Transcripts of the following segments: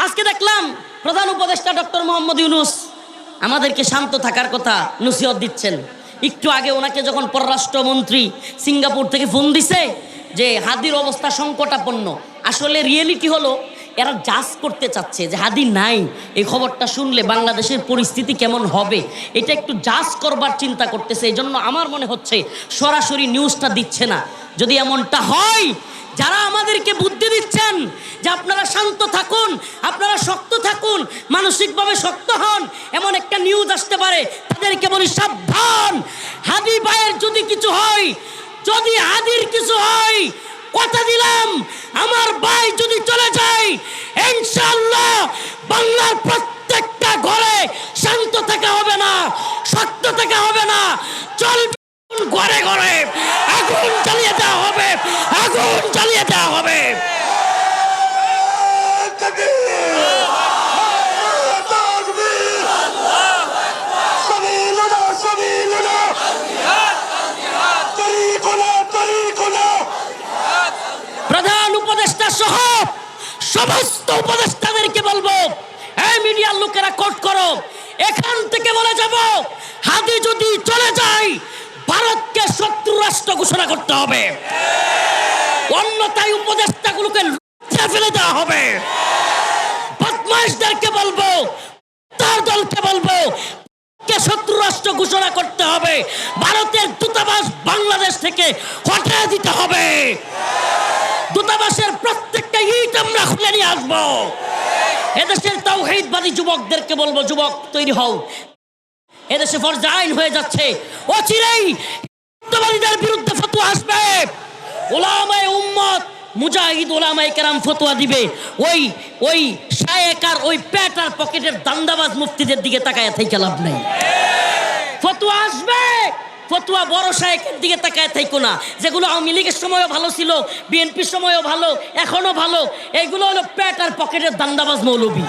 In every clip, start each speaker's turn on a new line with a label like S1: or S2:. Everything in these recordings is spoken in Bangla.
S1: আজকে দেখলাম প্রধান উপদেষ্টা ডক্টর মোহাম্মদ ইউনূস আমাদেরকে শান্ত থাকার কথা নসিহত দিচ্ছেন। একটু আগে ওনাকে যখন পররাষ্ট্রমন্ত্রী সিঙ্গাপুর থেকে ফোন দিছে যে হাদির অবস্থা সংকটাপন্ন, আসলে রিয়েলিটি হলো এরা জাজ করতে চাচ্ছে যে হাদি নাই। এই খবরটা শুনলে বাংলাদেশের পরিস্থিতি কেমন হবে এটা একটু জাজ করবার চিন্তা করতেছে। এই জন্য আমার মনে হচ্ছে সরাসরি নিউজটা দিচ্ছে না। যদি এমনটা হয়, যারা আমাদেরকে বুদ্ধি দিচ্ছেন যে আপনারা শান্ত থাকুন, আপনারা শক্ত থাকুন, মানসিকভাবে শক্ত হন, এমন একটা নিউজ আসতে পারে, তাদেরকে বলি সাবধান। হাদি ভাইয়ের যদি কিছু হয়, যদি হাদির কিছু হয়, কথা দিলাম আমার ভাই যদি চলে যায়, ইনশাআল্লাহ বাংলার প্রত্যেকটা ঘরে শান্ত থাকা হবে না, শক্ত থাকা হবে না, চলবে ঘরে ঘরে আগুন জ্বালিয়ে দেওয়া হবে, আগুন জ্বালিয়ে দেওয়া হবে। প্রধান উপদেষ্টা সহ সমস্ত উপদেষ্টাদেরকে বলবো, এই মিডিয়ার লোকেরা কোট করো, এখান থেকে বলে যাব হাদি যদি চলে যায় ভারতকে শত্রু রাষ্ট্র ঘোষণা করতে হবে, অন্যথায় উপদেষ্টাগুলোকে ফেলে দেওয়া হবে। বদমাইশদেরকে বলবো, তার দলকে বলবো শত্রু রাষ্ট্র ঘোষণা করতে হবে, ভারতের দূতাবাস বাংলাদেশ থেকে হটিয়ে দিতে হবে, দূতাবাসের প্রত্যেকটা ইট আমরা খুলে নিয়ে আসবো। এদেশের তাওহীদবাদী যুবকদেরকে বলবো, যুবক তৈরি হও, এদেশে ফরজে আইন হয়ে যাচ্ছে, অচিরেই হিন্দুবাদীদের বিরুদ্ধে ফতোয়া আসবে। উলামায়ে উম্মত মুজাহিদ উলামায়ে কেরাম ফতোয়া দিবে, ওই শায়েক আর ওই পেট আর পকেটের দান্দাবাজ মুফতিদের দিকে তাকায় থেকে লাভ নাই। ফতোয়া আসবে, ফতোয়া বড় শায়েকের দিকে তাকায় থাইকো না, যেগুলো আওয়ামী লীগের সময়ও ভালো ছিল, বিএনপির সময়ও ভালো, এখনো ভালো, এইগুলো হলো পেট আর পকেটের দান্দাবাজ মৌলবী।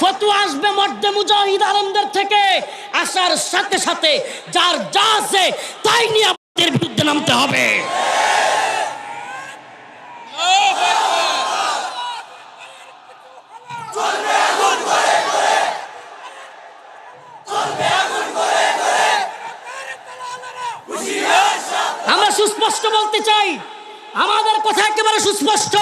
S1: ফতোয়া আসবে মর্দে মুজাহিদ আলমদের থেকে, আসার সাথে সাথে যার যা আছে তাই নিয়ে আমাদের বিরুদ্ধে নামতে হবে। আমরা সুস্পষ্ট বলতে চাই, আমাদের কথা একেবারে সুস্পষ্ট,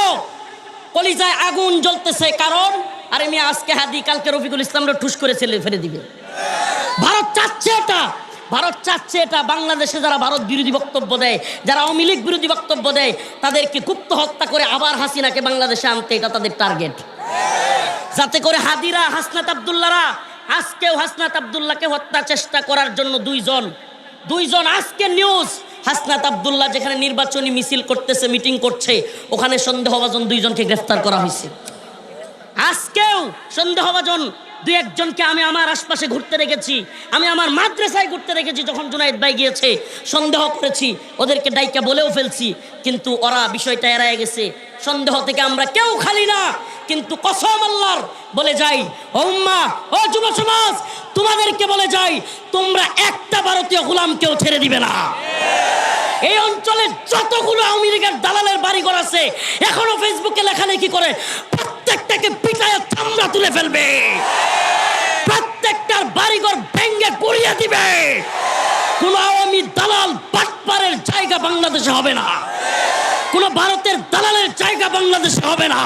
S1: কলিজায় আগুন জ্বলতেছে। কারণ আরে মেয়ে আজকে হাদি, কালকে রফিকুল ইসলামরা ঠুস করে ছেলে ফেলে দিবে। ভারত চাচ্ছে এটা, ভারত চাচ্ছে এটা। বাংলাদেশে যারা ভারত বিরোধী বক্তব্য দেয়, যারা আওয়ামী লীগ বিরোধী বক্তব্য দেয়, তাদেরকে গুপ্ত হত্যা করে আবার হাসিনাকে বাংলাদেশে আনতে, এটা তাদের টার্গেট। যাতে করে হাদিরা, হাসনাত আব্দুল্লাহরা, আজকেও হাসনাত আব্দুল্লাহকে হত্যা চেষ্টা করার জন্য দুইজন আজকে নিউজ, হাসনাত আব্দুল্লাহ যেখানে নির্বাচনী মিছিল করতেছে, মিটিং করছে, ওখানে সন্দেহভাজন দুইজনকে গ্রেফতার করা হয়েছে। আজকেও সন্দেহভাজন দুই একজনকে আমি আমার আশপাশে ঘুরতে রেখেছি, আমি আমার মাদ্রাসায় ঘুরতে রেখেছি। যখন জুনায়েদ ভাই গিয়েছে সন্দেহ করেছি, ওদেরকে ডাইকা বলেও ফেলছি, কিন্তু ওরা বিষয়টা এড়ায় গেছে। সন্দেহ থেকে আমরা কেউ খালি না, কিন্তু কসম আল্লাহর বলে যাই, ও উম্মা, ও যুব সমাজ, তোমাদেরকে বলে যাই, তোমরা একটা ভারতীয় গোলামকেও ছেড়ে দিবে না। এই অঞ্চলে যতগুলো আওয়ামী লীগের দালালের বাড়িঘর আছে, এখনো ফেসবুকে লেখালেখি করে, প্রত্যেকটাকে পিটায় চামড়া তুলে ফেলবে, প্রত্যেকটার বাড়িঘর ভেঙে গুড়িয়ে দিবে। কোন আওয়ামী দালাল বাটপারের জায়গা বাংলাদেশে হবে না, কোন ভারতের দালালের জায়গা বাংলাদেশে হবে না।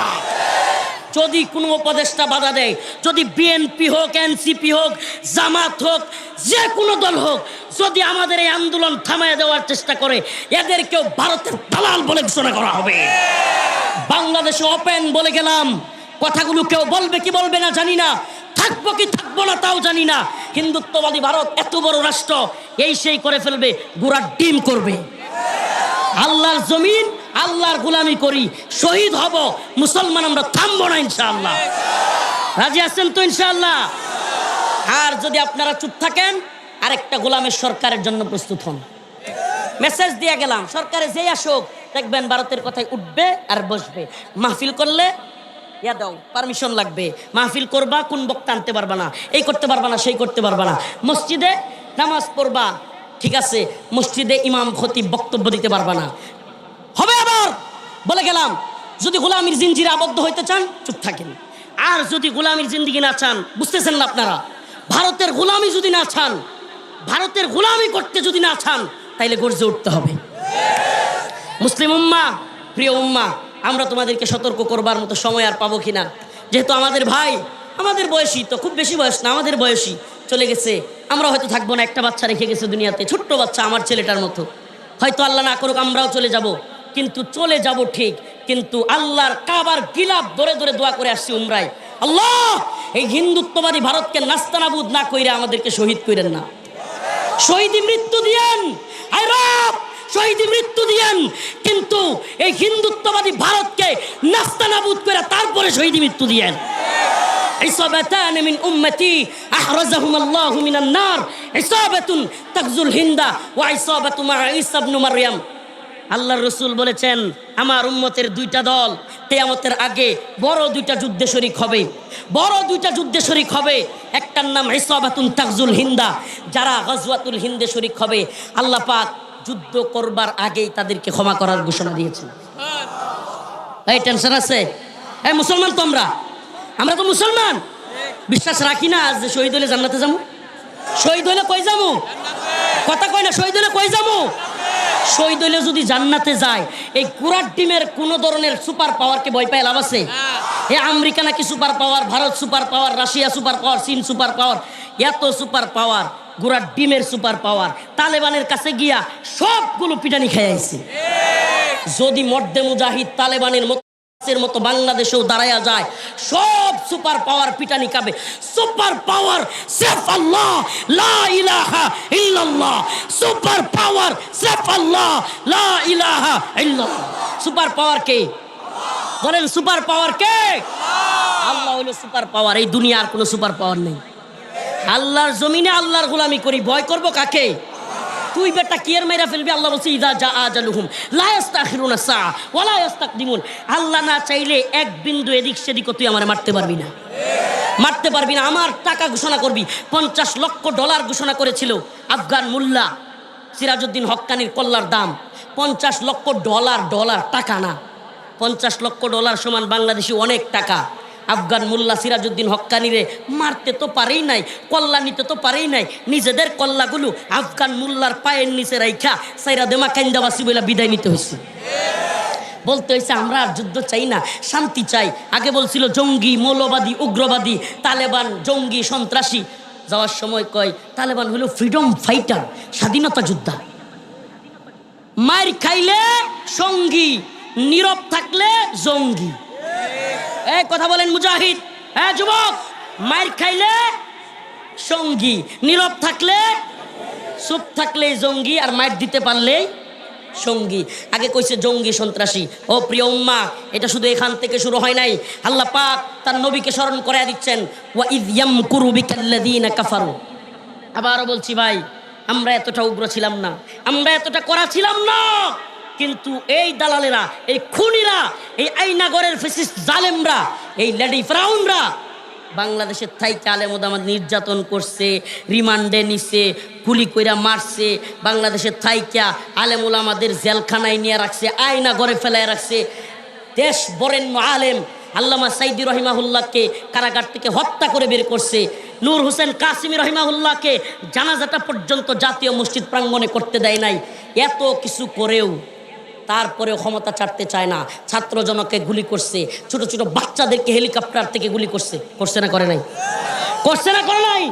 S1: যদি কোনো উপদেষ্টা বাধা দেয়, যদি বিএনপি হোক, এনসিপি হোক, জামাত হোক, যে কোনো দল হোক, যদি আমাদের এই আন্দোলন থামায় দেওয়ার চেষ্টা করে, এদেরকেও ভারতের দালাল বলে ঘোষণা করা হবে। বাংলাদেশে ওপেন বলে গেলাম, কথাগুলো কেউ বলবে কি বলবে না জানি না, থাকবো কি থাকবো না তাও জানি না। হিন্দুত্ববাদী ভারত এত বড় রাষ্ট্র, এই সেই করে ফেলবে, গুড়ার ডিম করবে। আল্লাহর জমিন, আল্লাহর গোলামি করি, শহীদ হব, মুসলমান আমরা থামবো না ইনশাআল্লাহ। রাজি আছেন তো ইনশাআল্লাহ? আর যদি আপনারা চুপ থাকেন, আরেকটা গোলামের সরকারের জন্য প্রস্তুত হন। মেসেজ দিয়ে গেলাম, সরকারে যেই আসুক দেখবেন ভারতের কথায় উঠবে আর বসবে। মাহফিল করলে ইয়া দাও, পারমিশন লাগবে, মাহফিল করবা, কোন বক্তা আনতে পারবা না, এই করতে পারবা না, সেই করতে পারবা না। মসজিদে নামাজ পড়বা, ঠিক আছে, মসজিদে ইমাম খতিব বক্তব্য দিতে পারবা না, হবে। আবার বলে গেলাম, যদি গোলামির জিনজিরে আবদ্ধ হইতে চান চুপ থাকেন, আর যদি গোলামির জিন্দিগি না চান, বুঝতেছেন না আপনারা, ভারতের গোলামি যদি না চান, ভারতের গোলামি করতে যদি না চান, তাইলে গর্জে উঠতে হবে। মুসলিম উম্মা, প্রিয় উম্মা, আমরা তোমাদেরকে সতর্ক করবার মতো সময় আর পাবো কিনা, যেহেতু আমাদের ভাই, আমাদের বয়সী, তো খুব বেশি বয়স না, আমাদের বয়সী চলে গেছে, আমরা হয়তো থাকবো না। একটা বাচ্চা রেখে গেছে দুনিয়াতে, ছোট্ট বাচ্চা, আমার ছেলেটার মতো। হয়তো আল্লাহ না করুক আমরাও চলে যাব, কিন্তু চলে যাব ঠিক, কিন্তু আল্লাহর কাবার গিলাফ ধরে ধরে দোয়া করে আসছি উমরায়, আল্লাহ এই হিন্দুত্ববাদী ভারতকে নাস্তানাবুদ না কইরা আমাদেরকে শহীদ কইরেন না, শহীদি মৃত্যু দিয়েন, আয় রব শহীদি মৃত্যু দিয়েন, কিন্তু এই হিন্দুত্ববাদী ভারতকে নাস্তানাবুদ করে তারপরে শহীদি মৃত্যু দিয়েন। ইসাবাতান মিন উম্মতি আহরাজাহুম আল্লাহু মিনান নার, ইসাবাতুন তাগজুল হিন্দা ওয়া ইসাবাতু মা ঈসা ইবনে মারইয়াম। আল্লাহর রাসূল বলেছেন, আমার উম্মতের দুইটা দল কিয়ামতের আগে বড় দুইটা যুদ্ধে শরীক হবে, বড় দুইটা যুদ্ধে শরীক হবে। একটার নাম ইসাবাতুন তাগজুল হিন্দা, যারা গজওয়াতুল হিন্দে শরীক হবে, আল্লাহ পাক যুদ্ধ করবার আগেই তাদেরকে ক্ষমা করার ঘোষণা দিয়েছেন। এই টেনশন আছে? এই মুসলমান তো আমরা তো মুসলমান, বিশ্বাস রাখি না যে শহীদ হলে জান্নাতে যাবো? শহীদ হলে কই যাবো? কথা কয় না, শহীদ হলে কই যাবো? শহীদ হলে যদি জান্নাতে যায়, এই কুরাট টিমের কোন ধরনের সুপার পাওয়ারকে ভয় পায় লাভ আছে? এ আমেরিকা নাকি super power, Bharat super power, Russia super power, চীন সুপার পাওয়ার, এত সুপার পাওয়ার, গুরাট ডিমের সুপার পাওয়ার তালেবানের কাছে গিয়া সবগুলো পিটানি খেয়ে আইছে। যদি মর্দে মুজাহিদ তালেবানের মতো বাংলাদেশেও দাঁড়ায়া যায়, সব সুপার পাওয়ার পিটানি খাবে। সুপার পাওয়ার সির্ফ আল্লাহ, লা ইলাহা ইল্লাল্লাহ। সুপার পাওয়ার সির্ফ আল্লাহ, লা ইলাহা ইল্লাল্লাহ। সুপার পাওয়ার কে? বলেন সুপার পাওয়ার কে? আল্লাহ হলো সুপার পাওয়ার। এই দুনিয়ার কোনো সুপার পাওয়ার নেই। আল্লাহর জমিনে আল্লাহর গোলামি করি, ভয় করব কাকে? তুই বেটা কি এর মাইরা ফেলবি? আল্লাহ বলছে ইদা জা আজালুহুম লা ইস্তাখিরুনা সা ওয়া লা ইস্তাকদিমুন। আল্লাহ না চাইলে এক বিন্দু এদিক সেদিক তুই আমারে মারতে পারবি না, মারতে পারবি না। আমার টাকা ঘোষণা করবি, $50 লক্ষ ঘোষণা করেছিল আফগান মোল্লা সিরাজউদ্দিন হক্কানির কল্লার দাম $50 লক্ষ। ডলার টাকা না, $50 লক্ষ সমান বাংলাদেশি অনেক টাকা। আফগান মোল্লা সিরাজউদ্দিন হক্কানিরে মারতে তো পারেই নাই, কল্লা নিতে তো পারেই নাই, নিজেদের কল্লাগুলো আফগান মোল্লার পায়ের নিচে রাইখা সাইরা দেমা কাইন্দাবাসী বলে বিদায় নিতে হয়েছে। বলতে হয়েছে আমরা আর যুদ্ধ চাই না, শান্তি চাই। আগে বলছিল জঙ্গি, মৌলবাদী, উগ্রবাদী, তালেবান জঙ্গি, সন্ত্রাসী। যাওয়ার সময় কয় তালেবান হলো ফ্রিডম ফাইটার, স্বাধীনতা যোদ্ধা। মার খাইলে সঙ্গী, নীরব থাকলে জঙ্গি। এই কথা বলেন মুজাহিদ, হ্যাঁ যুবক। মার খাইলে সঙ্গী, নীরব থাকলে, চুপ থাকলে জঙ্গি, আর মার দিতে পারলেই সঙ্গী। আগে কইছে জঙ্গি সন্ত্রাসী। ও প্রিয় উম্মা, এটা শুধু এখান থেকে শুরু হয় নাই। আল্লাহ পাক তার নবীকে স্মরণ করায়া দিচ্ছেন, ওয়া ইয ইয়ামকুরু বিকাল্লাযীনা কাফারু। আবারও বলছি ভাই, আমরা এতটা উগ্র ছিলাম না, আমরা এতটা কড়া ছিলাম না, কিন্তু এই দালালেরা, এই খুনিরা, এই আইনাগরের ফেসিস্ট জালেমরা, এই লেডি ফ্রাউনরা বাংলাদেশের থাইকে আলেম ওলামা নির্যাতন করছে, রিমান্ডে নিছে, গুলি কইরা মারছে। বাংলাদেশের থাইকা আলেম ওলামাদের জেলখানায় নিয়ে রাখছে, আয়না ঘরে ফেলায় রাখছে। দেশ বরেণ্য আলেম আল্লামা সাইদি রহিমাহুল্লাহকে কারাগার থেকে হত্যা করে বের করছে। নূর হোসেন কাসিমি রহিমাহুল্লাহকে জানাজাটা পর্যন্ত জাতীয় মসজিদ প্রাঙ্গণে করতে দেয় নাই। এত কিছু করেও তারপরেও ক্ষমতা ছাড়তে চায় না। ছাত্র জনকে গুলি করছে, ছোট ছোট বাচ্চাদেরকে হেলিকপ্টার থেকে গুলি করছে। করছে না করে নাই? করছে না করে নাই?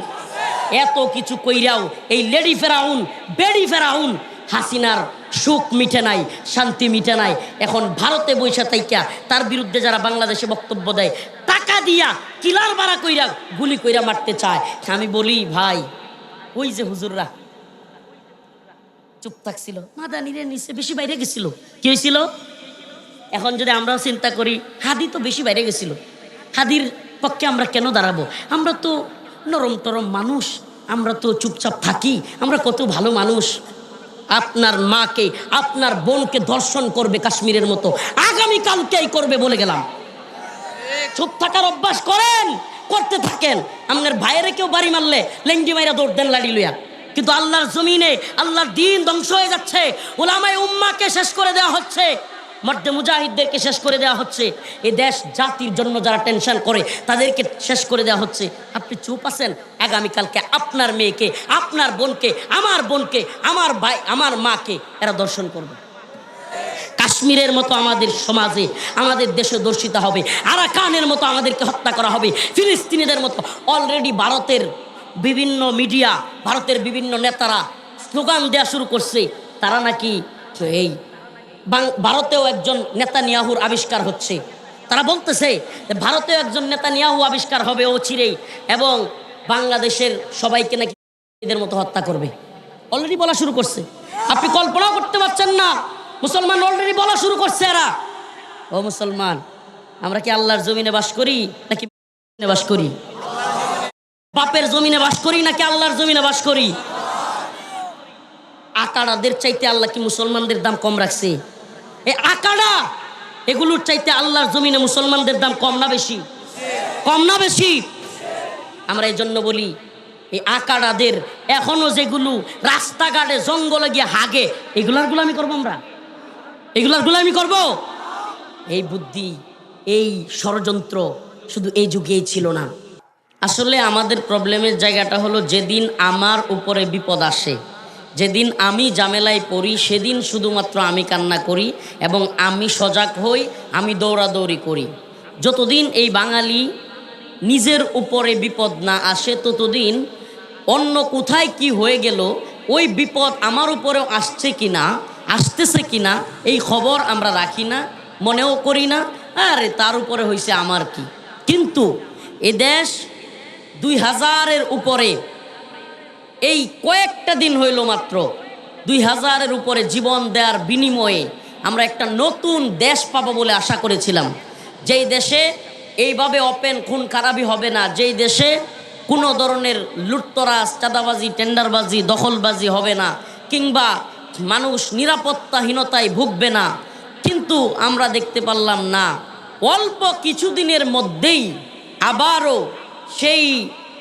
S1: এত কিছু কইরাও এই লেডি ফেরাউন, বেডি ফেরাউন হাসিনার সুখ মিটে নাই, শান্তি মিটে নাই। এখন ভারতে বৈশা থাইকা তার বিরুদ্ধে যারা বাংলাদেশে বক্তব্য দেয়, টাকা দিয়া কিলার বাড়া কইরা গুলি কইরা মারতে চায়। আমি বলি ভাই, ওই যে হুজুররা চুপ থাকছিল, মাদানিরে নিচে বেশি বাইরে গেছিল, কি হয়েছিল? এখন যদি আমরাও চিন্তা করি, হাদি তো বেশি বাইরে গেছিল, হাদির পক্ষে আমরা কেন দাঁড়াবো? আমরা তো নরম টরম মানুষ, আমরা তো চুপচাপ থাকি, আমরা কত ভালো মানুষ। আপনার মাকে, আপনার বোনকে ধর্ষণ করবে কাশ্মীরের মতো, আগামীকালকেই করবে বলে গেলাম। চুপ থাকার অভ্যাস করেন, করতে থাকেন। আপনার ভাইয়েরে কেউ বাড়ি মারলে লেঙ্গি মাইরা দৌড় দেন লাড়ি লইয়া, কিন্তু আল্লাহর জমিনে আল্লাহর দ্বীন ধ্বংস হয়ে যাচ্ছে, উলামায়ে উম্মাহকে শেষ করে দেওয়া হচ্ছে। মর্দে মুজাহিদদেরকে শেষ করে দেওয়া হচ্ছে, এই দেশ জাতির জন্য যারা টেনশন করে তাদেরকে শেষ করে দেওয়া হচ্ছে। আপনি চুপ আছেন? আগামীকালকে আপনার মেয়েকে, আপনার বোনকে, আমার বোনকে, আমার ভাই, আমার মাকে এরা দর্শন করবে। কাশ্মীরের মতো আমাদের সমাজে, আমাদের দেশে দর্শিত হবে, আরাকানের মতো আমাদেরকে হত্যা করা হবে, ফিলিস্তিনিদের মতো। অলরেডি ভারতের বিভিন্ন মিডিয়া, ভারতের বিভিন্ন নেতারা স্লোগান দেওয়া শুরু করছে, তারা নাকি এই ভারতেও একজন নেতানিয়াহুর আবিষ্কার হচ্ছে। তারা বলতেছে ভারতেও একজন নেতানিয়াহু আবিষ্কার হবে ও চিরেই, এবং বাংলাদেশের সবাইকে নাকি এদের মতো হত্যা করবে। অলরেডি বলা শুরু করছে। আপনি কল্পনাও করতে পারছেন না, মুসলমান অলরেডি বলা শুরু করছে এরা। ও মুসলমান, আমরা কি আল্লাহর জমিনে বাস করি নাকি বাস করি? বাপের জমিনে বাস করি নাকি আল্লাহর জমিনে বাস করি? আকাড়াদের চাইতে আল্লাহ কি মুসলমানদের দাম কম রাখছে? এই আকাড়া এগুলোর চাইতে আল্লাহর জমিনে মুসলমানদের দাম কম না বেশি? কম না বেশি? আমরা এই জন্য বলি এই আকাড়াদের এখনো যেগুলো রাস্তাঘাটে জঙ্গলে গিয়ে হাগে, এগুলার গুলামি করবো আমরা? এগুলার গুলামি করব? এই বুদ্ধি, এই ষড়যন্ত্র শুধু এই যুগেই ছিল না। আসলে আমাদের প্রবলেমের জায়গাটা হলো, যেদিন আমার উপরে বিপদ আসে, যেদিন আমি ঝামেলায় পড়ি, সেদিন শুধুমাত্র আমি কান্না করি এবং আমি সজাগ হই, আমি দৌড়াদৌড়ি করি। যতদিন এই বাঙালি নিজের উপরে বিপদ না আসে, ততদিন অন্য কোথায় কি হয়ে গেল, ওই বিপদ আমার উপরেও আসছে কিনা, আসতেছে কিনা, এই খবর আমরা রাখি না, মনেও করি না। আরে তার উপরে হয়েছে আমার কি। কিন্তু এ দেশ 2000-এর উপরে, এই কয়েকটা দিন হইল মাত্র 2000-এর উপরে জীবন দেওয়ার বিনিময়ে আমরা একটা নতুন দেশ পাবো বলে আশা করেছিলাম। যেই দেশে এইভাবে ওপেন খুন খারাপি হবে না, যেই দেশে কোনো ধরনের লুটতরাজ, চাঁদাবাজি, টেন্ডারবাজি, দখলবাজি হবে না, কিংবা মানুষ নিরাপত্তাহীনতায় ভুগবে না। কিন্তু আমরা দেখতে পারলাম না, অল্প কিছুদিনের মধ্যেই আবারও সেই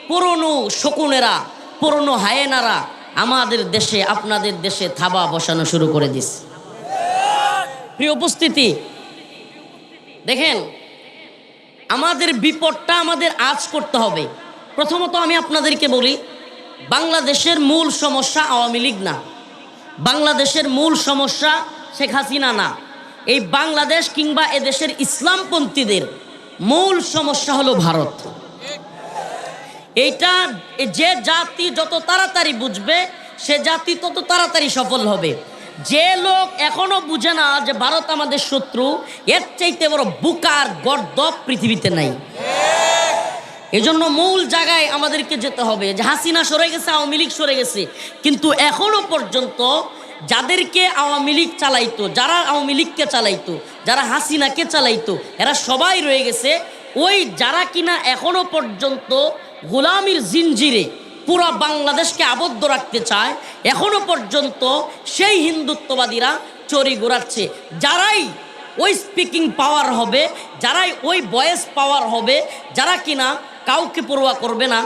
S1: পুরনো শকুনেরা, পুরনো হায়েনারা আমাদের দেশে, আপনাদের দেশে থাবা বসানো শুরু করে দিছে। প্রিয় উপস্থিতি, দেখেন আমাদের বিপদটা আমাদের আজ করতে হবে। প্রথমত আমি আপনাদেরকে বলি, বাংলাদেশের মূল সমস্যা আওয়ামী লীগ না, বাংলাদেশের মূল সমস্যা শেখ হাসিনা না, এই বাংলাদেশ কিংবা এদেশের ইসলামপন্থীদের মূল সমস্যা হলো ভারত। এইটা যে জাতি যত তাড়াতাড়ি বুঝবে, সে জাতি তত তাড়াতাড়ি সফল হবে। যে লোক এখনো বুঝে না যে ভারত আমাদের শত্রু, এর চাইতে বড় বুকার গর্দভ পৃথিবীতে নাই। এজন্য মূল জায়গায় আমাদেরকে যেতে হবে। যে হাসিনা সরে গেছে, আওয়ামী লীগ সরে গেছে, কিন্তু এখনো পর্যন্ত যাদেরকে আওয়ামী লীগ চালাইতো, যারা আওয়ামী লীগকে চালাইতো, যারা হাসিনাকে চালাইতো, এরা সবাই রয়ে গেছে। ওই যারা কিনা এখনো পর্যন্ত গোলামির জিনজিরে পুরা বাংলাদেশকে আবদ্ধ রাখতে চায়, এখনো পর্যন্ত সেই হিন্দুত্ববাদীরা চড়ি ঘোরাচ্ছে। যারাই ওই স্পিকিং পাওয়ার হবে, যারাই ওই ভয়েস পাওয়ার হবে, যারা কিনা কাউকে পরোয়া করবে না,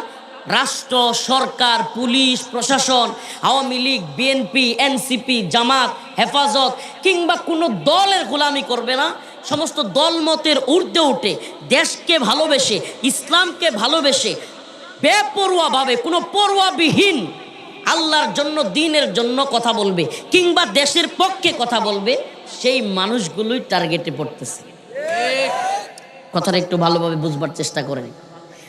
S1: রাষ্ট্র, সরকার, পুলিশ, প্রশাসন, আওয়ামী লীগ, বিএনপি, এনসিপি, জামাত, হেফাজত কিংবা কোনো দলের গোলামি করবে না, সমস্ত দলমতের ঊর্ধ্বে উঠে দেশকে ভালোবেসে, ইসলামকে ভালোবেসে, বেপরোয়াভাবে, কোনো পরোয়াবিহীন আল্লাহর জন্য, দ্বীনের জন্য কথা বলবে কিংবা দেশের পক্ষে কথা বলবে, সেই মানুষগুলোই টার্গেটে পড়তেছে। কথাটা একটু ভালোভাবে বুঝবার চেষ্টা করেন।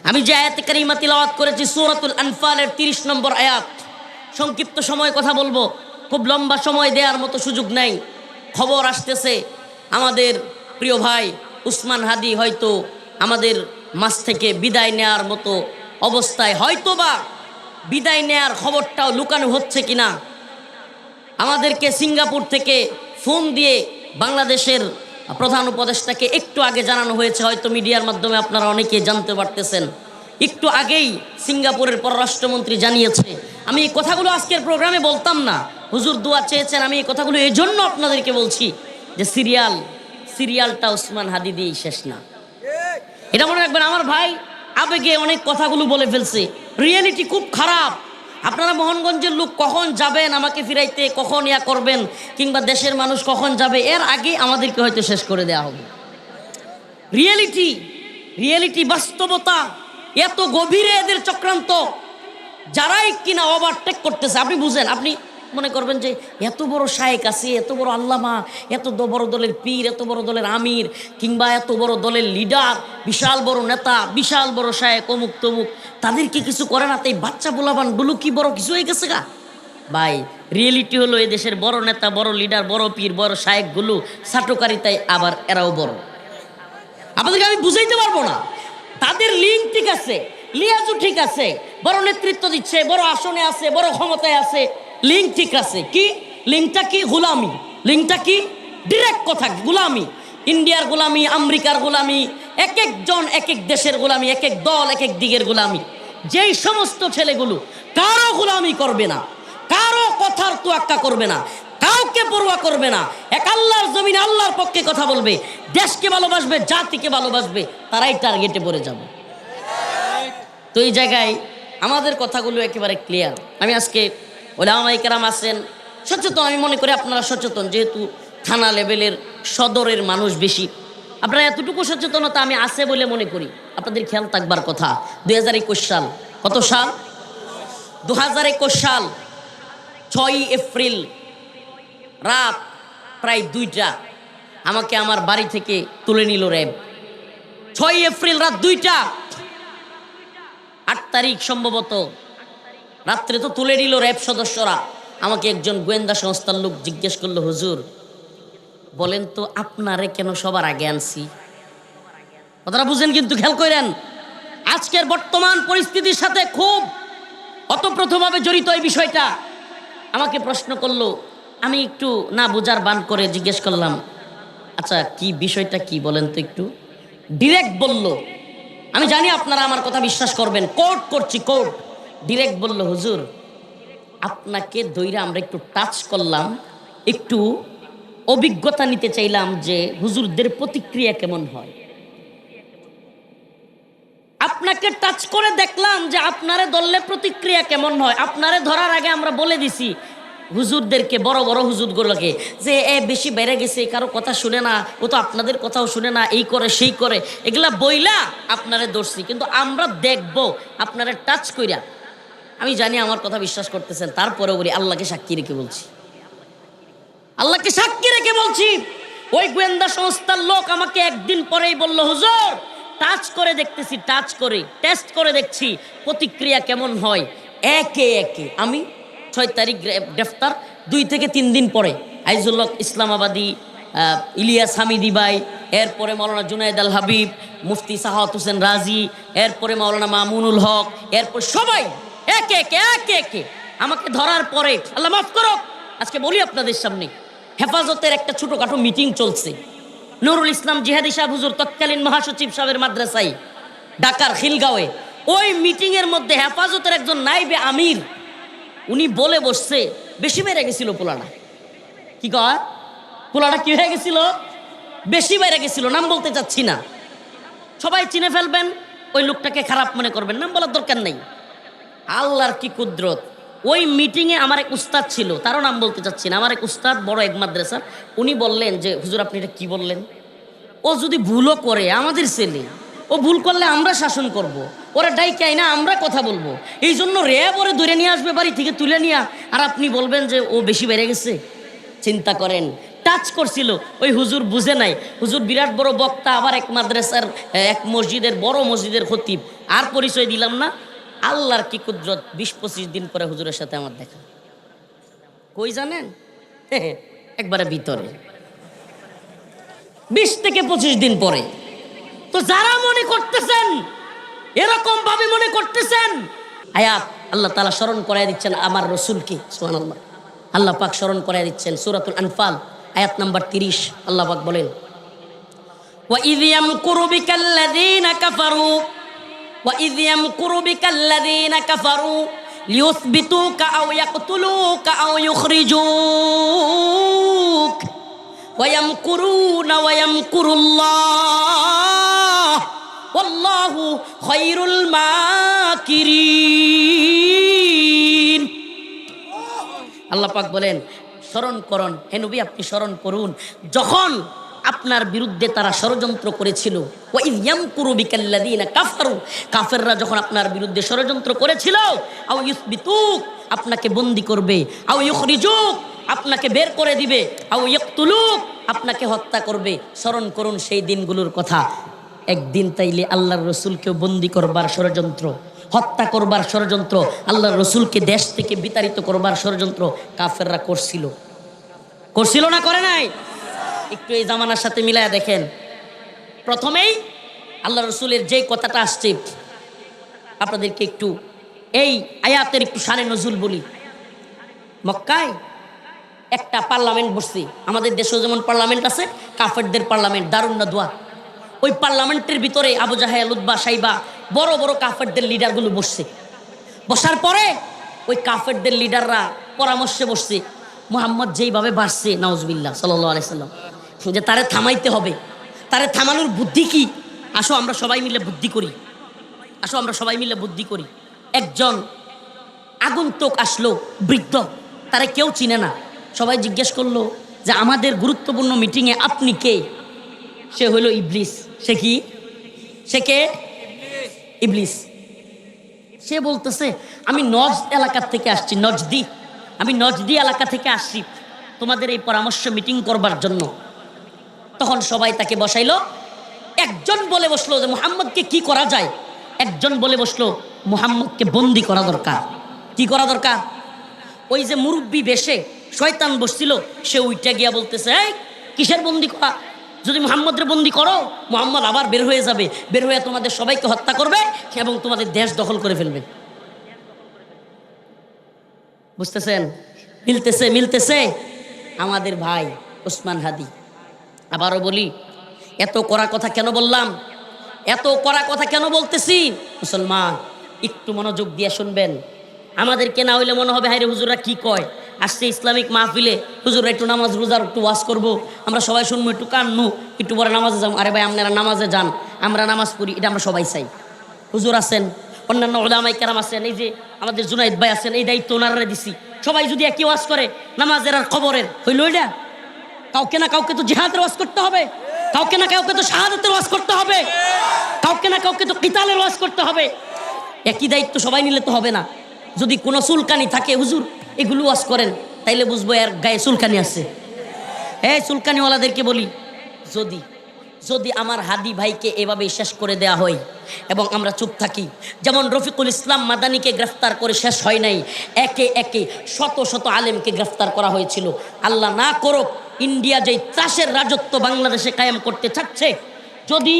S1: আমি যে আয়াতে কারিমা তিলাওয়াত করেছি সূরাতুল আনফালের 30 নম্বর আয়াত, সংক্ষিপ্ত সময় কথা বলবো, খুব লম্বা সময় দেওয়ার মতো সুযোগ নাই। খবর আসতেছে আমাদের প্রিয় ভাই উসমান হাদি হয়তো আমাদের মাঝ থেকে বিদায় নেয়ার মতো অবস্থায়, হয়তোবা বিদায় নেয়ার খবরটাও লুকানো হচ্ছে কিনা। আমাদেরকে সিঙ্গাপুর থেকে ফোন দিয়ে বাংলাদেশের প্রধান উপদেষ্টাকে একটু আগে জানানো হয়েছে, হয়তো মিডিয়ার মাধ্যমে আপনারা অনেকে জানতে পারতেছেন। একটু আগেই সিঙ্গাপুরের পররাষ্ট্রমন্ত্রী জানিয়েছে। আমি এই কথাগুলো আজকের প্রোগ্রামে বলতাম না, হুজুর দোয়া চেয়েছেন, আমি এই কথাগুলো এই জন্য আপনাদেরকে বলছি যে সিরিয়ালটা উসমান হাদি দিয়েই শেষ না। এটা মনে রাখবেন, আমার ভাই আবেগে অনেক কথাগুলো বলে ফেলছে, রিয়েলিটি খুব খারাপ। আপনারা মোহনগঞ্জের লোক কখন যাবেন আমাকে ফিরাইতে, কখন ইয়া করবেন, কিংবা দেশের মানুষ কখন যাবে, এর আগে আমাদেরকে হয়তো শেষ করে দেওয়া হবে। রিয়েলিটি বাস্তবতা এত গভীরে এদের চক্রান্ত, যারাই কিনা ওভারটেক করতেছে। আপনি বুঝেন, আপনি মনে করবেন যে এত বড় শায়েক আছে, এত বড় আল্লামা, এত বড় দলের পীর, এত বড় দলের আমির, কিংবা এত বড় দলের লিডার, বিশাল বড় নেতা, বিশাল বড় শায়েক, অমুক তমুক, তাদেরকে কিছু করে না, তাই বাচ্চা পোলাবান গুলো কি বড় কিছু হয়ে গেছে গা? ভাই রিয়েলিটি হলো এই দেশের বড় নেতা, বড় লিডার, বড় পীর, বড় শায়েক গুলো ছাটোকারিতায় আবার এরাও বড়। আপনাদেরকে আমি বুঝাইতে পারবো না। তাদের লিঙ্ক ঠিক আছে, লিয়াজু ঠিক আছে, বড় নেতৃত্ব দিচ্ছে, বড় আসনে আছে, বড় ক্ষমতায় আছে, লিঙ্ক ঠিক আছে। কি লিঙ্কটা? কি? গোলামি। লিঙ্কটা কি? ডিরেক্ট কথা, গোলামি। ইন্ডিয়ার গোলামি, আমেরিকার গোলামি, এক একজন এক এক দেশের গোলামি, এক এক দল এক এক দিকের গোলামি। যেই সমস্ত ছেলেগুলো কারো গোলামি করবে না, কারো কথার তোয়াক্কা করবে না, কাউকে পরোয়া করবে না, এক আল্লাহর জমিনে আল্লাহর পক্ষে কথা বলবে, দেশকে ভালোবাসবে, জাতিকে ভালোবাসবে, তারাই টার্গেটে পড়ে যাবে। তো এই জায়গায় আমাদের কথাগুলো একেবারে ক্লিয়ার। আমি আজকে ওলামায়ে কেরাম আছেন সচেতন, আমি মনে করি আপনারা সচেতন, যেহেতু থানা লেভেলের সদরের মানুষ বেশি, আপনারা এতটুকু সচেতনতা আমি আছে বলে মনে করি। আপনাদের খেয়াল থাকবার কথা, 2021 সাল, কত সাল? 2021 সাল 6 এপ্রিল রাত প্রায় 2টা আমাকে আমার বাড়ি থেকে তুলে নিল র্যাব। 6 এপ্রিল রাত 2টা, 8 তারিখ সম্ভবত রাত্রে তো তুলে নিল র্যাব সদস্যরা। আমাকে একজন গোয়েন্দা সংস্থার লোক জিজ্ঞেস করলো, হুজুর বলেন তো আপনারে কেন সবার আগে আনছি? কথাটা বুঝেন কিন্তু, খেয়াল করেন। আজকের বর্তমান পরিস্থিতির সাথে খুব অতপ্রথভাবে জড়িত এই বিষয়টা। আমাকে প্রশ্ন করলো, আমি একটু না বোঝার বান করে জিজ্ঞেস করলাম, আচ্ছা কি বিষয়টা কি বলেন তো একটু। ডিরেক্ট বলল, আমি জানি আপনারা আমার কথা বিশ্বাস করবেন, কোর্ট করছি, কোর্ট। ডিরেক্ট বলল, হুজুর আপনাকে দইরা আমরা একটু টাচ করলাম, একটু অভিজ্ঞতা নিতে চাইলাম যে হুজুরদের প্রতিক্রিয়া কেমন হয়। আপনাকে টাচ করে দেখলাম যে আপনারে ধরলে প্রতিক্রিয়া কেমন হয়। আপনারে ধরার আগে আমরা বলে দিছি হুজুরদেরকে, বড় বড় হুজুরগুলোকে, যে এ বেশি বেড়ে গেছে, কারো কথা শুনে না, ও তো আপনাদের কথাও শুনে না, এই করে সেই করে, এগুলা বইলা আপনারে ধরছি। কিন্তু আমরা দেখব আপনারা টাচ কইরা। আমি জানি আমার কথা বিশ্বাস করতেছেন, তারপরেও বলি আল্লাহকে সাক্ষী রেখে বলছি, আল্লাহকে সাক্ষী রেখে বলছি। ওই গোয়েন্দা সংস্থার লোক আমাকে একদিন পরেই বলল, হুজুর টাচ করে দেখতেছি, টাচ করে টেস্ট করে দেখছি প্রতিক্রিয়া কেমন হয়। একে একে আমি 6 তারিখ গ্রেফতার, 2 থেকে 3 দিন পরে আইজুল হক ইসলামাবাদী, ইলিয়াস হামিদি ভাই, এরপরে মাওলানা জুনায়েদ আল হাবিব, মুফতি সাহাওয়াত হোসেন রাজি, এরপরে মাওলানা মামুনুল হক, এরপর সবাই একে একে একে একে আমাকে ধরার পরে, আল্লাহ মাফ করো আজকে বলি আপনাদের সামনে, হেফাজতের একটা ছোটখাটো মিটিং চলছে নুরুল ইসলাম জিহাদি সাহেব হুজুর তৎকালীন মহাসচিব সাহেবের মাদ্রাসায় ঢাকার খিলগাঁওয়ে। ওই মিটিংয়ের মধ্যে হেফাজতের একজন নাইবে আমির উনি বলে বসছে, বেশি বেড়ে গেছিল পোলাটা। কি কয়? পোলাটা কি হয়ে গেছিল? বেশি বেড়ে গেছিল। নাম বলতে চাচ্ছি না, সবাই চিনে ফেলবেন, ওই লোকটাকে খারাপ মনে করবেন, নাম বলার দরকার নেই। আল্লাহর কি কুদরত, ওই মিটিংয়ে আমার এক উস্তাদ ছিল, তারও নাম বলতে চাচ্ছি না, আমার এক উস্তাদ বড় এক মাদ্রাসার, উনি বললেন যে হুজুর আপনি এটা কি বললেন? ও যদি ভুলও করে আমাদের ছেলে, ও ভুল করলে আমরা শাসন করব, ওরা ডাইকাই না আমরা কথা বলবো, এই জন্য র্যাব ওরে ধরে নিয়ে আসবে বাড়ি থেকে তুলে নিয়ে, আর আপনি বলবেন যে ও বেশি বেড়ে গেছে। চিন্তা করেন, টাচ করছিল। ওই হুজুর বুঝে নাই, হুজুর বিরাট বড় বক্তা, আবার এক মাদ্রাসার এক মসজিদের বড় মসজিদের খতিব, আর পরিচয় দিলাম না। আল্লাহর কি কুদরত, 20-25 দিন পরে হুজুরের সাথে আমার দেখা। কই জানেন? একবারে ভিতরে, 20 থেকে 25 দিন পরে। তো যারা মনে করতেছেন, এরকম ভাবে মনে করতেছেন, আয়াত আল্লাহ তাআলা স্মরণ করায় দিচ্ছেন আমার রাসূলকে, সুবহানাল্লাহ। আল্লাহ পাক স্মরণ করায় দিচ্ছেন সূরাতুল আনফাল আয়াত নাম্বার 30। আল্লাহ পাক বলেন, ওয়া ইয ইয়ামকুরু বিকাল্লাযীনা কাফারু وَإِذْ يَمْكُرُ بِكَ الَّذِينَ كَفَرُوا لِيُثْبِتُوكَ أَوْ يَقْتُلُوكَ أَوْ يُخْرِجُوكَ وَيَمْكُرُونَ وَيَمْكُرُ اللَّهُ وَاللَّهُ خَيْرُ الْمَاكِرِينَ। আল্লাহ পাক বলেন স্মরণ করুন হে নবী, আপনি স্মরণ করুন যখন আপনার বিরুদ্ধে তারা ষড়যন্ত্র করেছিল। ওয়াইয ইয়ামকুরু বিকাল্লাযীনা কাফারু, কাফেররা যখন আপনার বিরুদ্ধে ষড়যন্ত্র করেছিল, আও ইউসবিতুক, আপনাকে বন্দী করবে, আও ইউখরিজুক, আপনাকে বের করে দিবে, আও ইয়াকতুলুক, আপনাকে হত্যা করবে। স্মরণ করুন সেই দিনগুলোর কথা। একদিন তাইলে আল্লাহর রসুলকেও বন্দী করবার ষড়যন্ত্র, হত্যা করবার ষড়যন্ত্র, আল্লাহর রসুলকে দেশ থেকে বিতাড়িত করবার ষড়যন্ত্র কাফেররা করছিল। করছিল না করে নাই? একটু এই জামানার সাথে মিলায়া দেখেন। প্রথমেই আল্লাহ রসুলের যেই কথাটা আসছে আপনাদেরকে একটু এই আয়াতের একটু শানে নজুল বলি। মক্কায় একটা পার্লামেন্ট বসছে, আমাদের দেশেও যেমন পার্লামেন্ট আছে, কাফেরদের পার্লামেন্ট দারুন নাদওয়া। ওই পার্লামেন্টের ভিতরে আবু জাহেল, উতবা, সাইবা, বড় বড় কাফেরদের লিডারগুলো বসছে। বসার পরে ওই কাফেরদের লিডাররা পরামর্শে বসছে, মুহাম্মদ যেইভাবে বাড়ছে নাউজুবিল্লাহ সাল্লাল্লাহু আলাইহি সাল্লাম, যে তারে থামাইতে হবে, তারে থামানোর বুদ্ধি কি? আসো আমরা সবাই মিলে বুদ্ধি করি, আসো আমরা সবাই মিলে বুদ্ধি করি। একজন আগন্তুক আসলো, বৃদ্ধ, তারা কেউ চিনে না। সবাই জিজ্ঞেস করলো যে আমাদের গুরুত্বপূর্ণ মিটিংয়ে আপনি কে? সে হলো ইবলিস। সে কি? সে কে? ইবলিস। সে বলতেছে আমি নজদ এলাকা থেকে আসছি, নজদি, আমি নজদি এলাকা থেকে আসছি তোমাদের এই পরামর্শ মিটিং করবার জন্য। তখন সবাই তাকে বসাইলো। একজন বলে বসলো যে মুহাম্মদকে কি করা যায়? একজন বলে বসলো মুহাম্মদকে বন্দি করা দরকার। কি করা দরকার? ওই যে মুরব্বী বেশে শয়তান বসছিল, সে উইটা গিয়া বলতেছে এই কিসের বন্দি করা? যদি মুহাম্মদের বন্দি করো, মুহাম্মদ আবার বের হয়ে যাবে, বের হয়ে তোমাদের সবাইকে হত্যা করবে এবং তোমাদের দেশ দখল করে ফেলবে। বুঝতেছেন? মিলতেছে? মিলতেছে? আমাদের ভাই ওসমান হাদি। আবারও বলি, এত কড়া কথা কেন বললাম? এত কড়া কথা কেন বলতেছি? মুসলমান একটু মনোযোগ দিয়ে শুনবেন। আমাদেরকে না হইলে মনে হবে হায়রে হুজুররা কি কয়, আসছে ইসলামিক মাহফিলে, হুজুররা একটু নামাজ রোজার একটু ওয়াজ করবো, আমরা সবাই শুনবো, একটু কান্নু, একটু পরে নামাজে যাবো। আরে ভাই আপনারা নামাজে যান, আমরা নামাজ পড়ি, এটা আমরা সবাই চাই। হুজুর আছেন, অন্যান্য উলামায়ে কেরাম আছেন, এই যে আমাদের জুনাইদ ভাই আছেন, এই দায়িত্ব ওনারা দিছি। সবাই যদি একই ওয়াজ করে, নামাজের আর খবরের হইল এটা? কাউকে না কাউকে তো জিহাদের ওয়াজ করতে হবে, কাউকে না কাউকে তো শাহাদাতের ওয়াজ করতে হবে, কাউকে না কাউকে তো কিতালের ওয়াজ করতে হবে। একই দায়িত্ব সবাই নিলে তো হবে না। যদি কোনো চুলকানি থাকে, হুজুর এগুলো ওয়াজ করেন, তাইলে বুঝবো এর গায়ে চুলকানি আছে। এই চুলকানিওয়ালাদেরকে বলি, যদি যদি আমার হাদি ভাইকে এভাবে শেষ করে দেয়া হয় এবং আমরা চুপ থাকি, যেমন রফিকুল ইসলাম মাদানিকে গ্রেফতার করে শেষ হয় নাই, একে একে শত শত আলেমকে গ্রেফতার করা হয়েছিল। আল্লাহ না করুক ইন্ডিয়া যেই ত্রাসের রাজত্ব বাংলাদেশে কায়েম করতে চাচ্ছে, যদি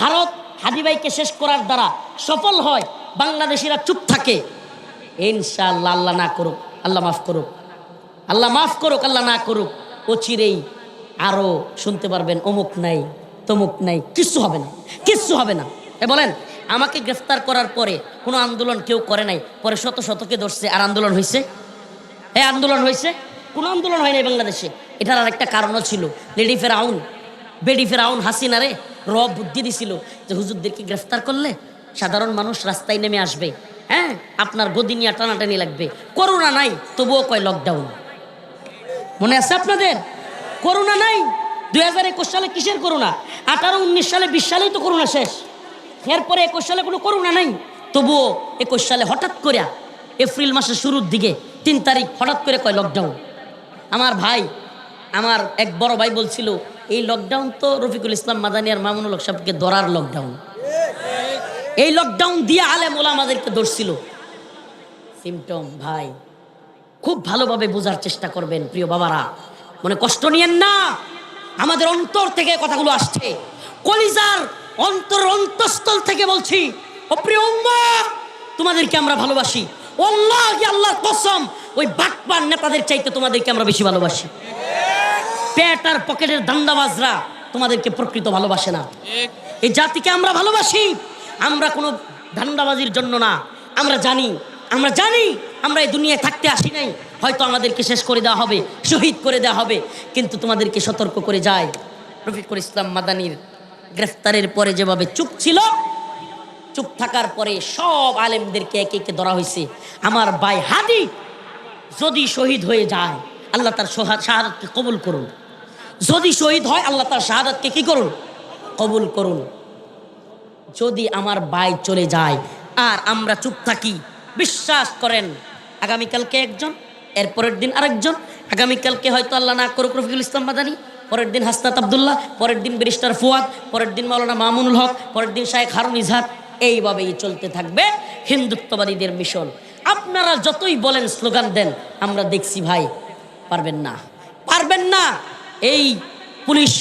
S1: ভারত হাদি ভাইকে শেষ করার দ্বারা সফল হয়, বাংলাদেশিরা চুপ থাকে, ইনশাআল্লাহ, আল্লাহ না করুক, আল্লাহ মাফ করুক, আল্লাহ মাফ করুক, আল্লাহ না করুক, অচিরেই আরো শুনতে পারবেন অমুক নাই তমুক নাই, কিচ্ছু হবে না, কিচ্ছু হবে না। বলেন আমাকে গ্রেফতার করার পরে কোনো আন্দোলন কেউ করে নাই, পরে শত শতকে ধরছে, আর আন্দোলন হয়েছে? এই আন্দোলন হয়েছে? কোনো আন্দোলন হয় নাই বাংলাদেশে। এটার আর একটা কারণও ছিল, লেডি ফেরাউন, বেডি ফেরাউন হাসিনারে বুদ্ধি দিছিল যে হুজুরদেরকে গ্রেফতার করলে সাধারণ মানুষ রাস্তায় নেমে আসবে, হ্যাঁ আপনার গদি নিয়ে টানাটানি লাগবে। করোনা নাই তবুও কয় লকডাউন। মনে আছে আপনাদের? করোনা নাই। 2021 সালে কিসের করোনা? 18, 19 সালে, 20 সালেই তো করোনা শেষ। এরপরে 21 সালে কোনো করোনা নাই, তবুও 21 সালে হঠাৎ করে এপ্রিল মাসের শুরুর দিকে 3 তারিখ হঠাৎ করে কয় লকডাউন। আমার ভাই, আমার এক বড় ভাই বলছিল এই লকডাউন তো রফিকুল ইসলাম মাদানী আর মামুনুল হক সাহেবকে ধরার লকডাউন। এই লকডাউন দিয়ে আলেম ওলামাদেরকে ধরছিল। সিমটম ভাই খুব ভালোভাবে বোঝার চেষ্টা করবেন প্রিয় বাবারা, মনে কষ্ট নিয়েন না। আমাদের অন্তর থেকে কথাগুলো আসছে, কলিজার অন্তঃস্থল থেকে বলছি, ও প্রিয় উম্মাহ, তোমাদেরকে আমরা ভালোবাসি। আল্লাহি আল্লাহর কসম, ওই বাটপার নেতাদের চাইতে তোমাদেরকে আমরা বেশি ভালোবাসি। পেট আর পকেটের দান্দাবাজরা তোমাদেরকে প্রকৃত ভালোবাসে না। এই জাতিকে আমরা ভালোবাসি, আমরা কোনো ধান্দাবাজির জন্য না। আমরা জানি আমরা এই দুনিয়ায় থাকতে আসি নাই, হয়তো আমাদেরকে শেষ করে দেওয়া হবে, শহীদ করে দেওয়া হবে, কিন্তু তোমাদেরকে সতর্ক করে যায়। রফিকুল ইসলাম মাদানীর গ্রেফতারের পরে যেভাবে চুপ ছিল, চুপ থাকার পরে সব আলেমদেরকে একে একে ধরা হয়েছে। আমার ভাই হাদি যদি শহীদ হয়ে যায় আল্লাহ তার শাহাদাতকে কবুল করুন। যদি শহীদ হয় আল্লাহ তার শাহাদাতকে কি করুন? কবুল করুন। যদি আমার ভাই চলে যায় আর আমরা চুপ থাকি, বিশ্বাস করেন আগামীকালকে একজন, এর পরের দিন আরেকজন, আগামীকালকে হয়তো আল্লাহ না করুক রফিকুল ইসলাম মাদানী, পরের দিন হাসনাত আব্দুল্লাহ, পরের দিন ব্যারিস্টার ফুয়াদ, পরের দিন মাওলানা মামুনুল হক, পরের দিন শায়েখ হারুন ইজহার। এইভাবেই চলতে থাকবে হিন্দুত্ববাদীদের মিশন। আপনারা যতই বলেন, স্লোগান দেন, আমরা দেখছি ভাই পারবেন না, পারবেন না। এই পুলিশ,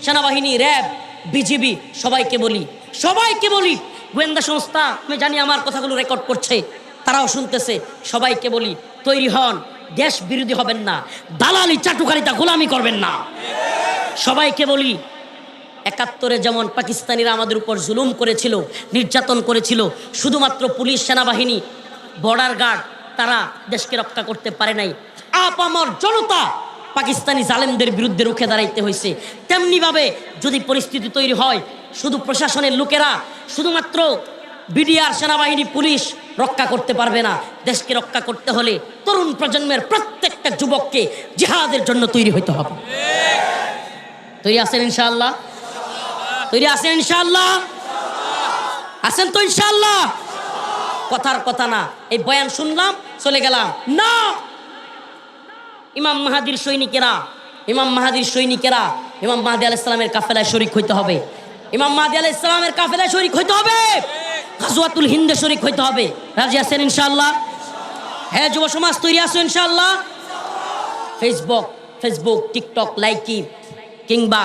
S1: সেনাবাহিনী, র্যাব, বিজিবি সবাইকে বলি, সবাইকে বলি, গোয়েন্দা সংস্থা, আমি জানি আমার কথাগুলো রেকর্ড করছে, তারাও শুনতেছে, সবাইকে বলি তৈরি হন, দেশ বিরোধী হবেন না, দালালি চাটুকারিতা গোলামি করবেন না। সবাইকে বলি ৭১ যেমন পাকিস্তানিরা আমাদের উপর জুলুম করেছিল, নির্যাতন করেছিল, শুধুমাত্র পুলিশ, সেনাবাহিনী, বর্ডার গার্ড তারা দেশকে রক্ষা করতে পারে নাই, আপামর জনতা পাকিস্তানি জালেমদের বিরুদ্ধে রুখে দাঁড়াইতে হয়েছে। তেমনিভাবে যদি পরিস্থিতি তৈরি হয়, শুধু প্রশাসনের লোকেরা, শুধুমাত্র বিডিআর, সেনাবাহিনী, পুলিশ রক্ষা করতে পারবে না। দেশকে রক্ষা করতে হলে তরুণ প্রজন্মের প্রত্যেকটা যুবককে জিহাদের জন্য তৈরি হইতে হবে। তৈরি আছেন ইনশাআল্লাহ? তৈরি আছেন ইনশাআল্লাহ? আছেন তো ইনশাআল্লাহ? কথার কথা না, এই বয়ান শুনলাম চলে গেলাম না। ইমাম মাহাদির সৈনিকেরা, ইমাম মাহাদির সৈনিকেরা ইমাম মাহদী আলাইহিস সালামের কাফেলায় শরীক হইতে হবে। ইমাম মাহদী আলাইহিস সালামের কাফেলায় শরীক হইতে হবে, গাজওয়াতুল হিন্দে শরীক হইতে হবে। রাজি আছেন ইনশাআল্লাহ? হ্যাঁ যুব সমাজ, তৈরি আছো ইনশাআল্লাহ? ফেসবুক, টিকটক, লাইকি কিংবা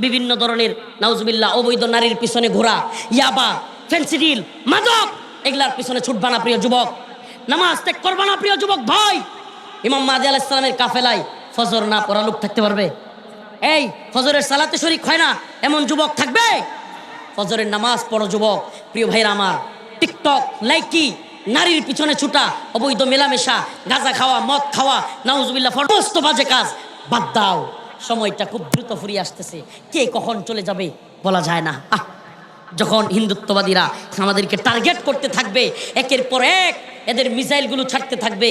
S1: বিভিন্ন ধরনের নাউজুবিল্লাহ অবৈধ নারীর পিছনে ঘোরা, ইয়াবা, ফেন্সিডিল, মাদক, এগুলার পিছনে ছুটবা না প্রিয় যুবক, নামাজ ত্যাগ করবা না প্রিয় যুবক ভাই। ইমাম মাহদী আলাইহিস সালামের কাফেলায় ফজর না পড়া লোক থাকতে পারবে? এই ফজরের সালাতে শরীক হয় না এমন যুবক থাকবে? ফজরের নামাজ পড়ো যুবক। প্রিয় ভাইরা আমার, টিকটক, লাইকি, নারীর পিছনে ছুটা, অবৈধ মেলামেশা, গাঁজা খাওয়া, মদ খাওয়া, নাউজুবিল্লাহ সমস্ত বাজে কাজ বাদ দাও। সময়টা খুব দ্রুত ফুরিয়ে আসতেছে, কে কখন চলে যাবে বলা যায় না। যখন হিন্দুত্ববাদীরা আমাদেরকে টার্গেট করতে থাকবে, একের পর এক এদের মিসাইলগুলো ছাড়তে থাকবে,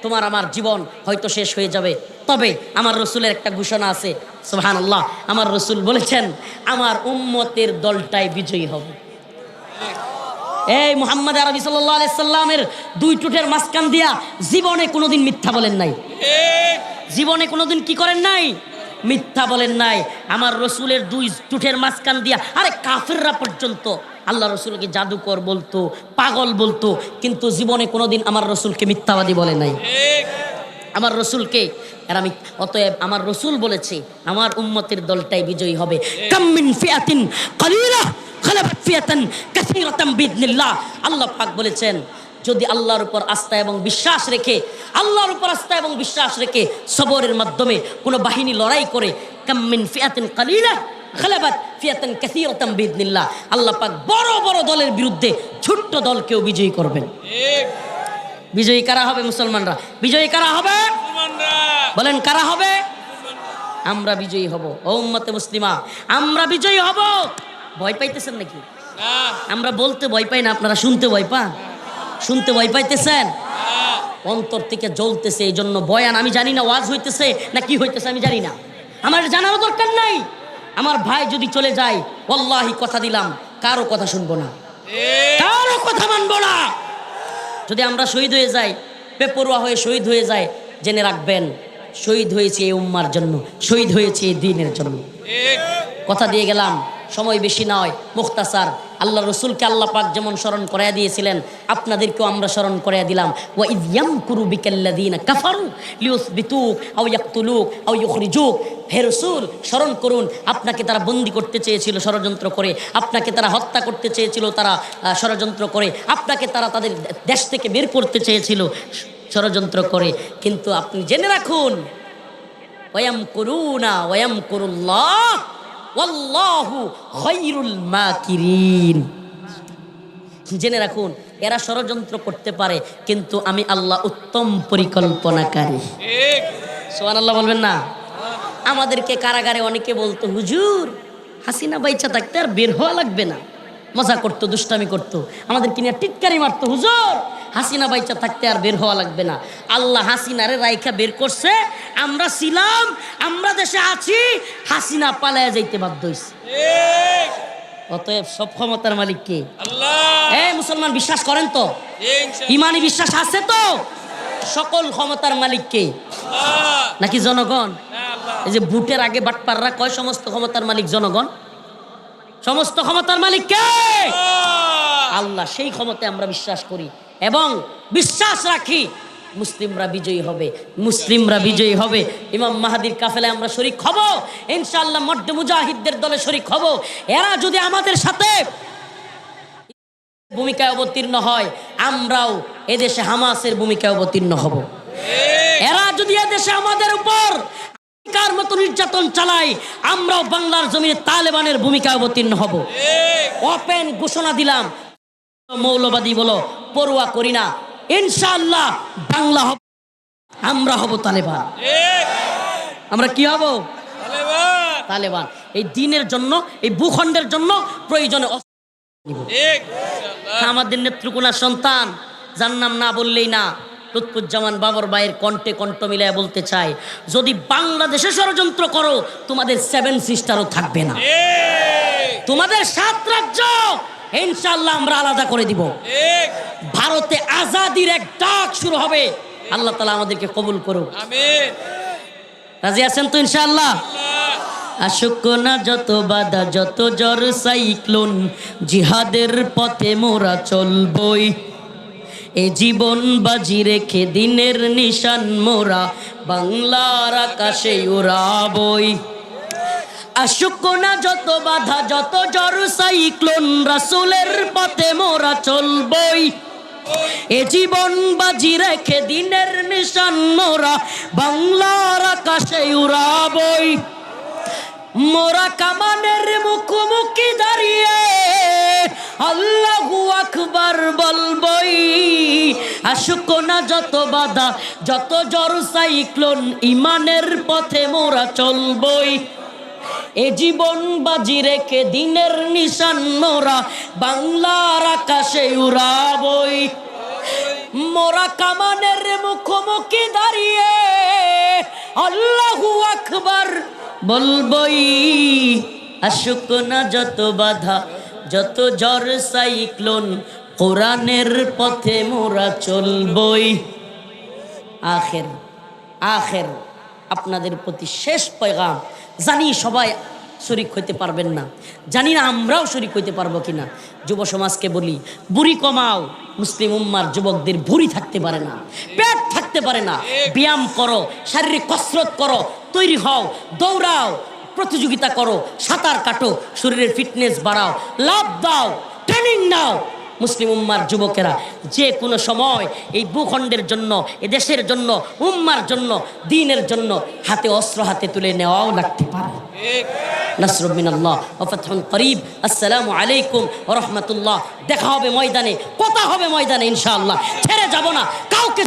S1: তোমার আমার জীবন হয়তো শেষ হয়ে যাবে। তবে আমার রসুলের একটা ঘোষণা আছে, সুবহানাল্লাহ, আমার রসুল বলেছেন আমার উম্মতের দলটাই বিজয়ী হবে। এই মুহাম্মদ আরবি সাল্লাল্লাহু আলাইহি সাল্লামের দুই টুটের মাঝখান দিয়া জীবনে কোনোদিন মিথ্যা বলেন নাই, জীবনে কোনোদিন কি করেন নাই? মিথ্যা বলেন নাই। আমার রসুলের দুই টুটের মাঝখান দিয়া, আরে কাফেররা পর্যন্ত আল্লাহ রসুলকে জাদুকর বলতো, পাগল বলতো, কিন্তু জীবনে কোনোদিন আমার রসুলকে মিথ্যাবাদী বলে নাই। আমার রসুলকে আমি, অতএব আমার রসুল বলেছে আমার উম্মতের দলটাই বিজয়ী হবে। কাম মিন ফিয়াতিন কালিলা গালাবাত ফিয়াতান কাসীরাতান বিইذনিল্লাহ। আল্লাহ পাক বলেছেন যদি আল্লাহর উপর আস্থা এবং বিশ্বাস রেখে, আল্লাহর উপর আস্থা এবং বিশ্বাস রেখে সবরের মাধ্যমে কোনো বাহিনী লড়াই করে, কাম মিন ফিয়াতিন কালিলা গালাবাত ফিয়াতান কাসীরাতান বিইذনিল্লাহ, আল্লাহ পাক বড় বড় দলের বিরুদ্ধে ছোট্ট দলকেও বিজয়ী করবেন। বিজয়ী কারা হবে? মুসলমানরা। বিজয়ী কারা হবে? বলেন কারা হবে? আমরা বিজয়ী হব। ও উম্মতে মুসলিমা, আমরা বিজয়ী হব। ভয় পাইতেছেন নাকি? আমরা বলতে ভয় পাই না, আপনারা শুনতে ভয় পান? শুনতে ভয় পাইতেছেন? অন্তর থেকে জ্বলতেছে, এই জন্য বয়ান আমি জানি না ওয়াজ হইতেছে না কি হইতেছে আমি জানি না, আমার জানারও দরকার নাই। আমার ভাই যদি চলে যায়, ওয়াল্লাহি কথা দিলাম কারো কথা শুনবো না, কারো কথা মানবো না। যদি আমরা শহীদ হয়ে যাই, বেপরোয়া হয়ে শহীদ হয়ে যায়, জেনে রাখবেন শহীদ হয়েছে এই উম্মার জন্য, শহীদ হয়েছে এই দ্বীনের জন্য। কথা দিয়ে গেলাম, সময় বেশি নয়, মুখতাসার। আল্লাহ রসুলকে আল্লাহ পাক যেমন স্মরণ করাইয়া দিয়েছিলেন, আপনাদেরকেও আমরা স্মরণ করাইয়া দিলাম। ওয়া ইয ইয়ামকুরু বিকাল্লাযীনা কাফারু লিইউসবিতুক আও ইয়াকতুলুক আও ইউখরিজুক। হে রাসূল, স্মরণ করুন, আপনাকে তারা বন্দী করতে চেয়েছিল ষড়যন্ত্র করে, আপনাকে তারা হত্যা করতে চেয়েছিল তারা ষড়যন্ত্র করে, আপনাকে তারা তাদের দেশ থেকে বের করতে চেয়েছিল ষড়যন্ত্র করে। কিন্তু আপনি জেনে রাখুন, ওয়ায়ামকুরুনা ওয়ায়ামকুরুল্লাহ ওয়াল্লাহু খায়রুল মাকিরিন। জেনে রাখুন, এরা ষড়যন্ত্র করতে পারে, কিন্তু আমি আল্লাহ উত্তম পরিকল্পনাকারী। সুবহানাল্লাহ বলবেন না? আমাদেরকে কারাগারে অনেকে বলতো, হুজুর হাসিনা বাইচা থাকতে আর বের হওয়া লাগবে না, মজা করতো, দুষ্টামি করতো, আমাদের কিনে টিটকারি মারতো। হুজুর হাসিনা বাইচা থাকতে আর বের হওয়া লাগবে না, আল্লাহ হাসিনারে রাইখা বের করছে, আমরা ছিলাম, আমরা দেশে আছি, হাসিনা পালায়া যাইতে বাধ্য হইছে। অতএব সব ক্ষমতার মালিক কে? আল্লাহ। মুসলমান বিশ্বাস করেন তো? ইমানি বিশ্বাস আছে তো? সকল ক্ষমতার মালিক কে? নাকি জনগণ? এই যে ভোটের আগে বাটপাররা কয় সমস্ত ক্ষমতার মালিক জনগণ, সমস্ত ক্ষমতার মালিক কে? আল্লাহ। সেই ক্ষমতায় আমরা বিশ্বাস করি এবং বিশ্বাস রাখি মুসলিমরা বিজয়ী হবে, মুসলিমরা বিজয়ী হবে। ইমাম মাহাদির কাফেলায় আমরা শরীক হব ইনশাআল্লাহ, মড্ডে মুজাহিদদের দলে শরীক হব। এরা যদি আমাদের সাথে ভূমিকায় অবতীর্ণ হয়, আমরাও এদেশে হামাসের ভূমিকায় অবতীর্ণ হব। এরা যদি এদেশে আমাদের উপর কার মতো নির্যাতন চালায়, আমরাও বাংলার জমিনে তালেবানের ভূমিকায় অবতীর্ণ হব। ওপেন ঘোষণা দিলাম, মৌলবাদী বলো, পরোয়া করি না, ইনশাআল্লাহ বাংলা হবে, আমরা হব তালেবান। আমরা কি হব? তালেবান। এই দিনের জন্য, এই ভূখণ্ডের জন্য প্রয়োজনে আমাদের নেত্রকোনার সন্তান, যার নাম না বললেই না, লুৎফুজ্জামান বাবর ভাইয়ের কণ্ঠে কণ্ঠ মিলায় বলতে চাই, যদি বাংলাদেশে ষড়যন্ত্র করো, তোমাদের 7 সিস্টারও থাকবে না, তোমাদের 7 রাজ্য ইনশাআল্লাহ আমরা আলাদা করে দিব। ভারতে আজাদির এক ডাক শুরু হবে। আল্লাহ তাআলা আমাদেরকে কবুল করুক, আমিন। রাজি আছেন তো ইনশাআল্লাহ? আসুক না যত বাধা, যত জ্বর সাইক্লোন, জিহাদের পথে মোরা চলবই, এ জীবন বাজি রেখে দিনের নিশান মোরা বাংলার আকাশে উড়াবই। আসুক না যত বাধা, যত জ্বর সাইক্লোন, রাসূলের পথে মোরা চলবই, এ জীবন বাজি রেখে দিনের নিশান মোরা বাংলার আকাশে উড়াবই। মোরা কামানের মুখোমুখি দাঁড়িয়ে আল্লাহু আকবার বলবই। আসুক না যত বাধা, যত জ্বর সাইক্লোন, ইমানের পথে মোরা চলবই, এ জীবন বাজি রেখে দিনের নিশান মোরা বাংলার আকাশে উড়াবই। মোরা কামানের মুখোমুখি দাঁড়িয়ে আল্লাহু আকবার বলবই। আসুক না যত বাধা, যত জ্বর সাইক্লোন, কোরআনের পথে মোরা চলবই। আখের আপনাদের প্রতি শেষ পয়গাম, জানি সবাই শরীক হইতে পারবেন না, জানি না আমরাও শরীক হইতে পারবো কিনা। যুব সমাজকে বলি, বুড়ি কমাও। মুসলিম উম্মার যুবকদের ভুঁড়ি থাকতে পারে না, পেট থাকতে পারে না। ব্যায়াম করো, শারীরিক কসরত করো, তৈরি হও, দৌড়াও, প্রতিযোগিতা করো, সাঁতার কাটো, শরীরের ফিটনেস বাড়াও, লাভ দাও, ট্রেনিং নাও। মুসলিম উম্মার যুবকেরা যে কোনো সময় এই ভূখণ্ডের জন্য, এ দেশের জন্য, উম্মার জন্য, দ্বীনের জন্য হাতে অস্ত্র হাতে তুলে নেওয়াও লাগতে পারে। নাসরুম মিনাল্লাহ ওয়া ফাতহুন করিব। আসসালামু আলাইকুম ওয়া রাহমাতুল্লাহ। দেখা হবে ময়দানে, কথা হবে ময়দানে ইনশাআল্লাহ। ছেড়ে যাব না কাউকে।